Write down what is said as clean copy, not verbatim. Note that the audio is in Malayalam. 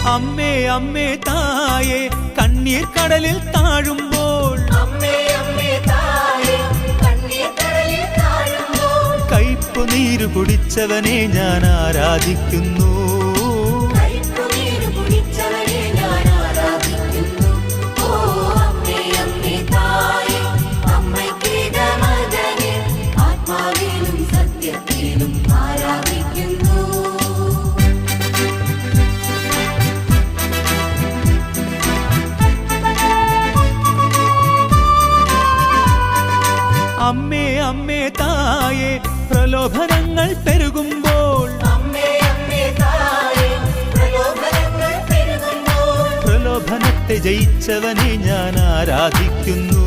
അമ്മേ അമ്മേ തായേ കണ്ണീർ കടലിൽ താഴുമ്പോൾ കയ്പു നീരു കുടിച്ചവനെ ഞാൻ ആരാധിക്കുന്നു. അമ്മേ അമ്മേ തായേ പ്രലോഭനങ്ങൾ പെരുകുമ്പോൾ പ്രലോഭനത്തെ ജയിച്ചവനെ ഞാൻ ആരാധിക്കുന്നു.